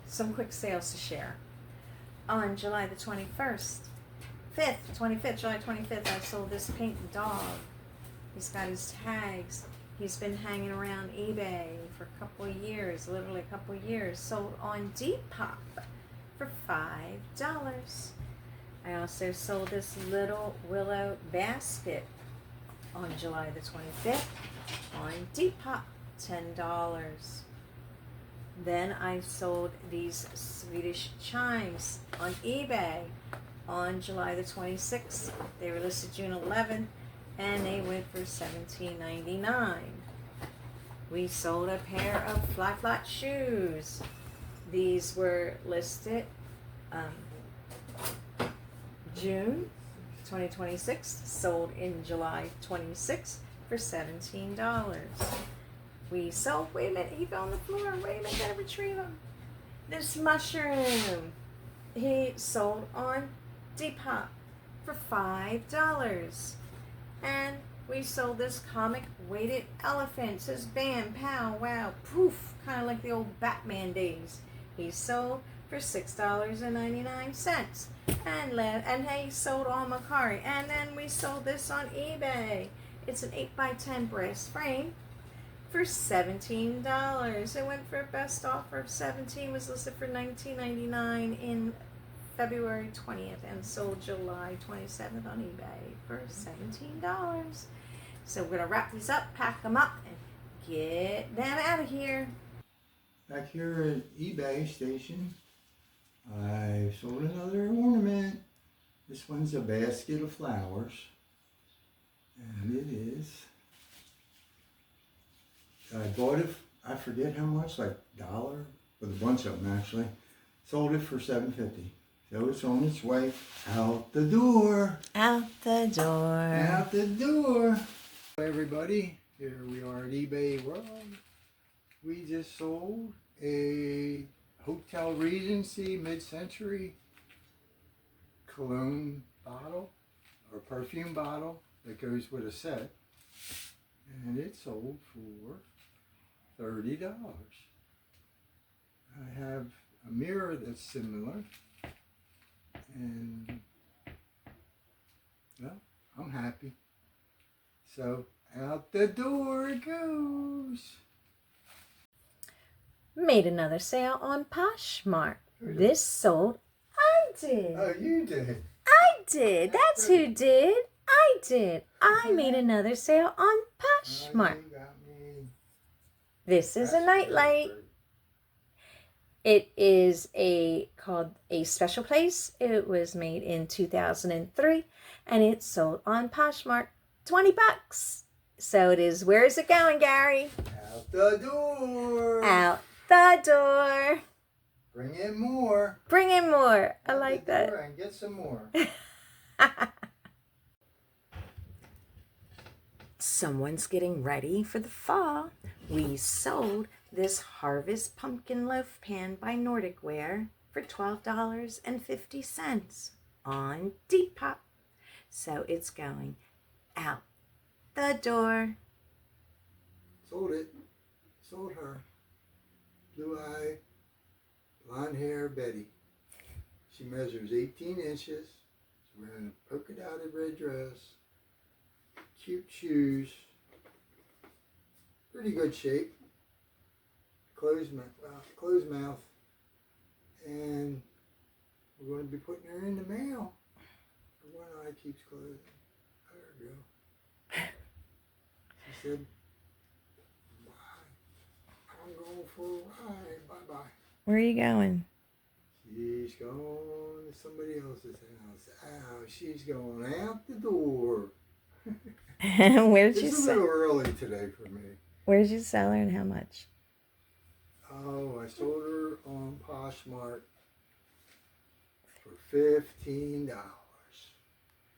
some quick sales to share. On July the 25th, July 25th, I sold this pink dog. He's got his tags. He's been hanging around eBay for a couple of years, literally a couple of years. Sold on Depop for $5. I also sold this little willow basket on July the 25th on Depop, $10. Then I sold these Swedish chimes on eBay on July the 26th. They were listed June 11th and they went for $17.99. We sold a pair of flat shoes. These were listed June 2026, sold in July 26th for $17. We sold, wait a minute, he fell on the floor. Wait a minute, gotta retrieve him. This mushroom, he sold on Depop for $5. And we sold this comic weighted elephant. It says bam, pow, wow, poof, kind of like the old Batman days. He sold for $6.99. And he sold on Mercari. And then we sold this on eBay. It's an 8x10 brass frame for $17. It went for a best offer of $17, was listed for $19.99 in February 20th and sold July 27th on eBay for $17. So we're gonna wrap these up, pack them up, and get them out of here. Back here at eBay station, I sold another ornament. This one's a basket of flowers, and it is. I bought it, I forget how much, like $1, with a bunch of them actually. Sold it for $7.50. So it's on its way out the door. Out the door. Out the door. Hello everybody, here we are at eBay World. We just sold a Hotel Regency mid-century cologne bottle or perfume bottle that goes with a set. And it sold for $30. I have a mirror that's similar. And, well, I'm happy. So, out the door it goes. Made another sale on Poshmark. This sold. I did. Oh, you did. I did. That's who did. I did. I made another sale on Poshmark. Oh, you got me. This is a nightlight. It is called a special place. It was made in 2003 and it sold on Poshmark, $20. So it is, where is it going, Gary? Out the door. Out the door. Bring in more. Bring in more. I Out like the that. door and get some more. Someone's getting ready for the fall. We sold this Harvest Pumpkin Loaf Pan by Nordic Ware for $12.50 on Depop. So it's going out the door. Sold it. Sold her. Blue eye, blonde hair Betty. She measures 18 inches. She's wearing a polka dotted red dress. Cute shoes. Pretty good shape. Closed mouth. And we're going to be putting her in the mail. Her one eye keeps closing. There we go. She said, bye. I'm going for a ride. Bye-bye. Where are you going? She's going to somebody else's house. Ow, she's going out the door. Where'd you It's a sell? little early today for me. Where'd you sell her and how much? Oh, I sold her on Poshmark for $15.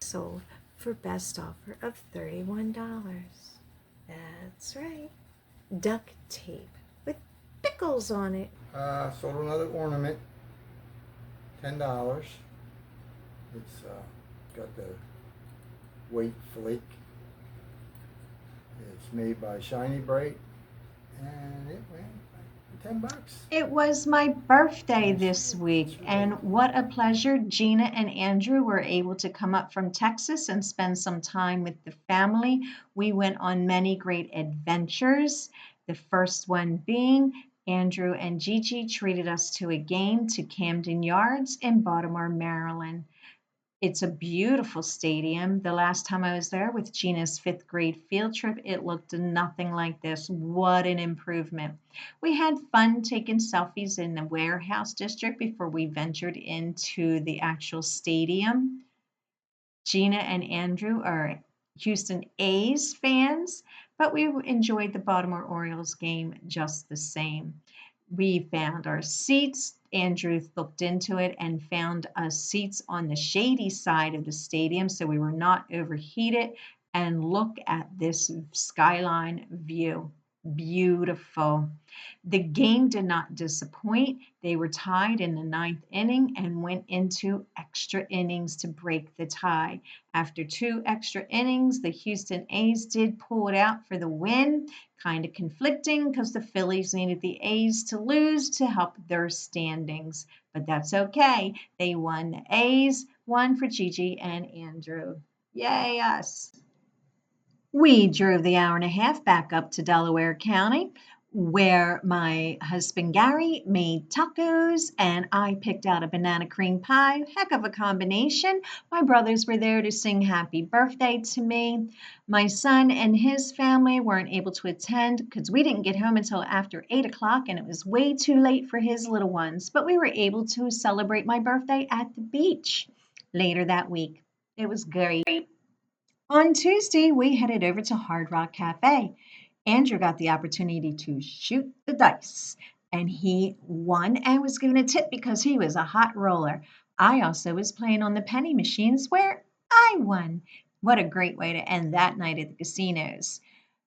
Sold for best offer of $31. That's right. Duct tape with pickles on it. Sold another ornament, $10. It's got the weight flake. It's made by Shiny Bright, and it went $10. It was my birthday That's this right. week, That's right. and what a pleasure. Gina and Andrew were able to come up from Texas and spend some time with the family. We went on many great adventures. The first one being Andrew and Gigi treated us to a game to Camden Yards in Baltimore, Maryland. It's a beautiful stadium. The last time I was there with Gina's fifth grade field trip, it looked nothing like this. What an improvement. We had fun taking selfies in the warehouse district before we ventured into the actual stadium. Gina and Andrew are Houston A's fans, but we enjoyed the Baltimore Orioles game just the same. We found our seats. Andrew looked into it and found us seats on the shady side of the stadium so we were not overheated. And look at this skyline view. Beautiful. The game did not disappoint. They were tied in the ninth inning and went into extra innings to break the tie. After two extra innings, the Houston A's did pull it out for the win. Kind of conflicting because the Phillies needed the A's to lose to help their standings. But that's okay. They won. The A's won for Gigi and Andrew. Yay, us. We drove the hour and a half back up to Delaware County, where my husband Gary made tacos and I picked out a banana cream pie. Heck of a combination. My brothers were there to sing happy birthday to me. My son and his family weren't able to attend because we didn't get home until after 8 o'clock and it was way too late for his little ones. But we were able to celebrate my birthday at the beach later that week. It was great. On Tuesday, we headed over to Hard Rock Cafe. Andrew got the opportunity to shoot the dice, and he won and was given a tip because he was a hot roller. I also was playing on the penny machines where I won. What a great way to end that night at the casinos.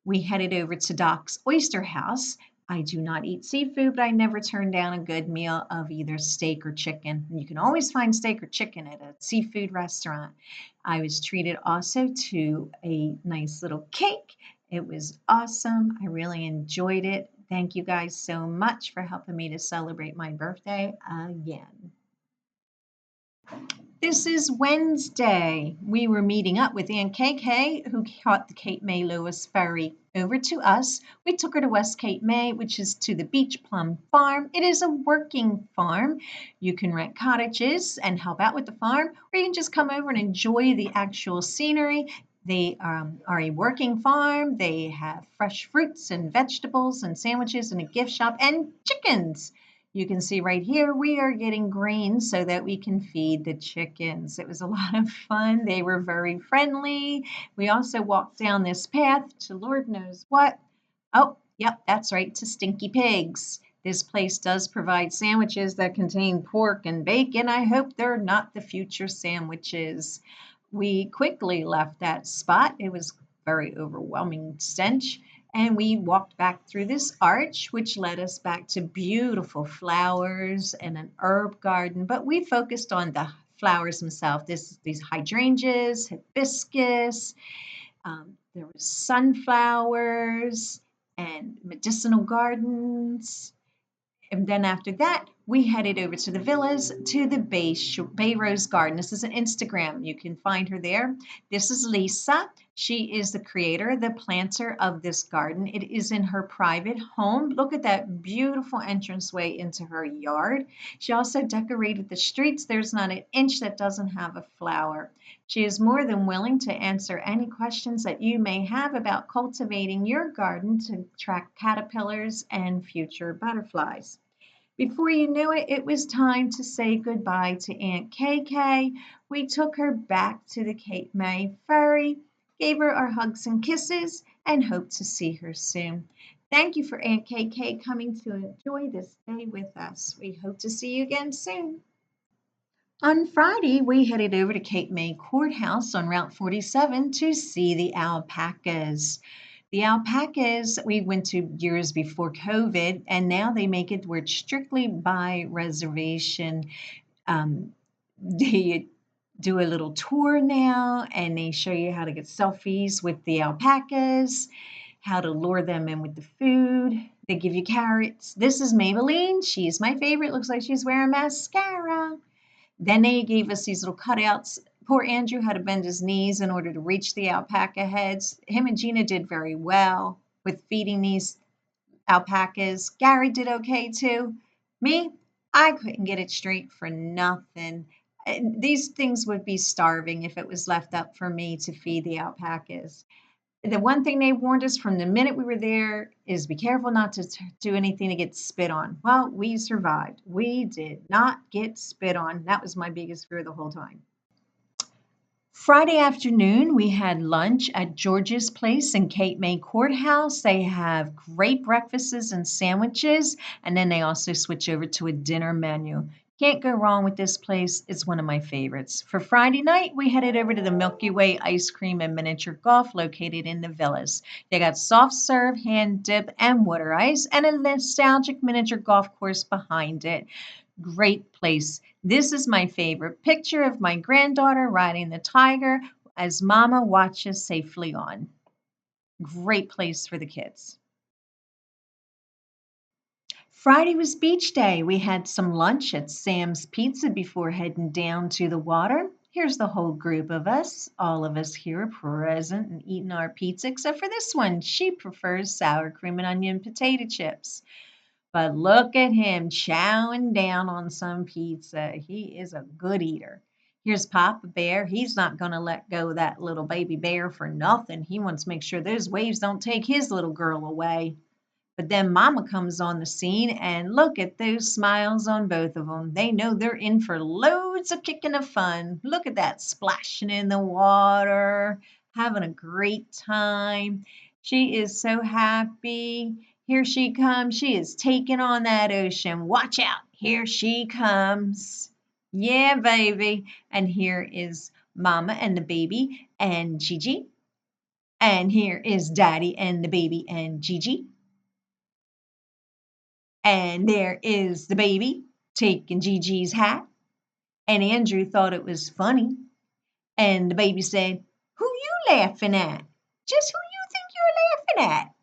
We headed over to Doc's Oyster House. I do not eat seafood, but I never turn down a good meal of either steak or chicken. You can always find steak or chicken at a seafood restaurant. I was treated also to a nice little cake. It was awesome. I really enjoyed it. Thank you guys so much for helping me to celebrate my birthday again. This is Wednesday. We were meeting up with Aunt KK, who caught the Cape May Lewis ferry over to us. We took her to West Cape May, which is to the Beach Plum Farm. It is a working farm. You can rent cottages and help out with the farm, or you can just come over and enjoy the actual scenery. They are a working farm. They have fresh fruits and vegetables and sandwiches and a gift shop and chickens. You can see right here, we are getting grain so that we can feed the chickens. It was a lot of fun. They were very friendly. We also walked down this path to Lord knows what. Oh, yep, that's right, to Stinky Pigs. This place does provide sandwiches that contain pork and bacon. I hope they're not the future sandwiches. We quickly left that spot. It was very overwhelming stench. And we walked back through this arch, which led us back to beautiful flowers and an herb garden. But we focused on the flowers themselves. These hydrangeas, hibiscus, there was sunflowers and medicinal gardens. And then after that, we headed over to the villas to the Bay Rose Garden. This is an Instagram. You can find her there. This is Lisa. She is the creator, the planter of this garden. It is in her private home. Look at that beautiful entranceway into her yard. She also decorated the streets. There's not an inch that doesn't have a flower. She is more than willing to answer any questions that you may have about cultivating your garden to attract caterpillars and future butterflies. Before you knew it, it was time to say goodbye to Aunt KK. We took her back to the Cape May ferry, gave her our hugs and kisses, and hope to see her soon. Thank you for Aunt KK coming to enjoy this day with us. We hope to see you again soon. On Friday, we headed over to Cape May Courthouse on Route 47 to see the alpacas. The alpacas we went to years before COVID, and now they make it where it's strictly by reservation. Um, they do a little tour now, and they show you how to get selfies with the alpacas, how to lure them in with the food. They give you carrots. This is Maybelline. She's my favorite. Looks like she's wearing mascara. Then they gave us these little cutouts. Poor Andrew had to bend his knees in order to reach the alpaca heads. Him and Gina did very well with feeding these alpacas. Gary did okay too. Me, I couldn't get it straight for nothing. These things would be starving if it was left up for me to feed the alpacas. The one thing they warned us from the minute we were there is be careful not to do anything to get spit on. Well, we survived. We did not get spit on. That was my biggest fear the whole time. Friday afternoon, we had lunch at George's Place in Cape May Courthouse. They have great breakfasts and sandwiches, and then they also switch over to a dinner menu. Can't go wrong with this place. It's one of my favorites. For Friday night, we headed over to the Milky Way Ice Cream and Miniature Golf located in the Villas. They got soft serve, hand dip, and water ice, and a nostalgic miniature golf course behind it. Great place. This is my favorite picture of my granddaughter riding the tiger as mama watches safely on. Great place for the kids. Friday was beach day. We had some lunch at Sam's Pizza before heading down to the water. Here's the whole group of us. All of us here present and eating our pizza, except for this one. She prefers sour cream and onion potato chips. But look at him chowing down on some pizza. He is a good eater. Here's Papa Bear. He's not going to let go of that little baby bear for nothing. He wants to make sure those waves don't take his little girl away. But then Mama comes on the scene, and look at those smiles on both of them. They know they're in for loads of kicking of fun. Look at that, splashing in the water, having a great time. She is so happy. Here she comes. She is taking on that ocean. Watch out. Here she comes. Yeah, baby. And here is Mama and the baby and Gigi. And here is Daddy and the baby and Gigi. And there is the baby taking Gigi's hat. And Andrew thought it was funny. And the baby said, "Who you laughing at? Just who you think you're laughing at?"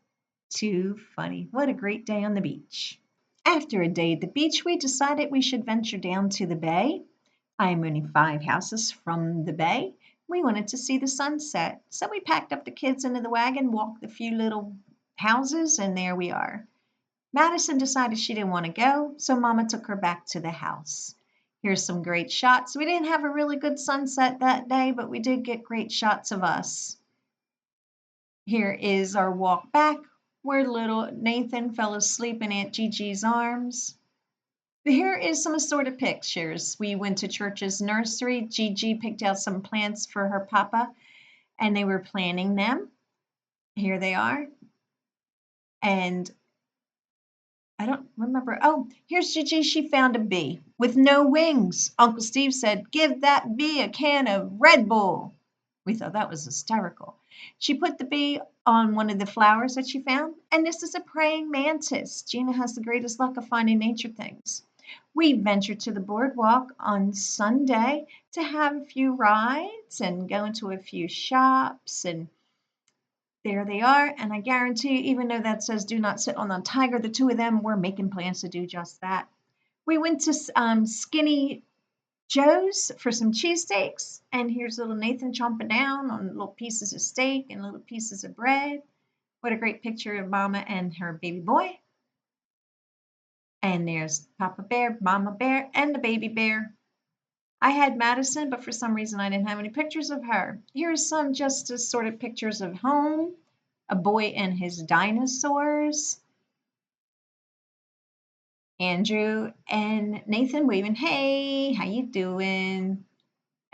Too funny. What a great day on the beach. After a day at the beach, we decided we should venture down to the bay. I am only 5 houses from the bay. We wanted to see the sunset. So we packed up the kids into the wagon, walked a few little houses, and there we are. Madison decided she didn't want to go, so Mama took her back to the house. Here's some great shots. We didn't have a really good sunset that day, but we did get great shots of us. Here is our walk back, where little Nathan fell asleep in Aunt Gigi's arms. Here is some assorted pictures. We went to Church's nursery. Gigi picked out some plants for her papa, and they were planting them. Here they are. And I don't remember. Oh, here's Gigi. She found a bee with no wings. Uncle Steve said, "Give that bee a can of Red Bull." We thought that was hysterical. She put the bee on one of the flowers that she found, and this is a praying mantis. Gina has the greatest luck of finding nature things. We ventured to the boardwalk on Sunday to have a few rides and go into a few shops, and there they are. And I guarantee you, even though that says do not sit on the tiger, the two of them were making plans to do just that. We went to Skinny Joe's for some cheesesteaks, and here's little Nathan chomping down on little pieces of steak and little pieces of bread. What a great picture of Mama and her baby boy. And there's Papa Bear, Mama Bear, and the baby bear. I had Madison, but for some reason I didn't have any pictures of her. Here's some just as sort of pictures of home, a boy and his dinosaurs, Andrew and Nathan waving, "Hey, how you doing?"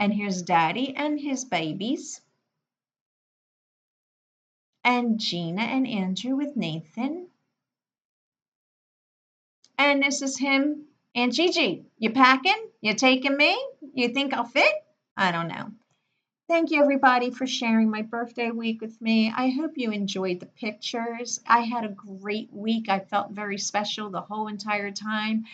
And here's Daddy and his babies, and Gina and Andrew with Nathan. And this is him and Gigi. You packing? You taking me? You think I'll fit? I don't know. Thank you, everybody, for sharing my birthday week with me. I hope you enjoyed the pictures. I had a great week. I felt very special the whole entire time.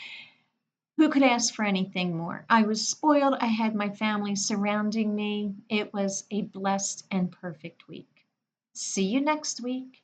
Who could ask for anything more? I was spoiled. I had my family surrounding me. It was a blessed and perfect week. See you next week.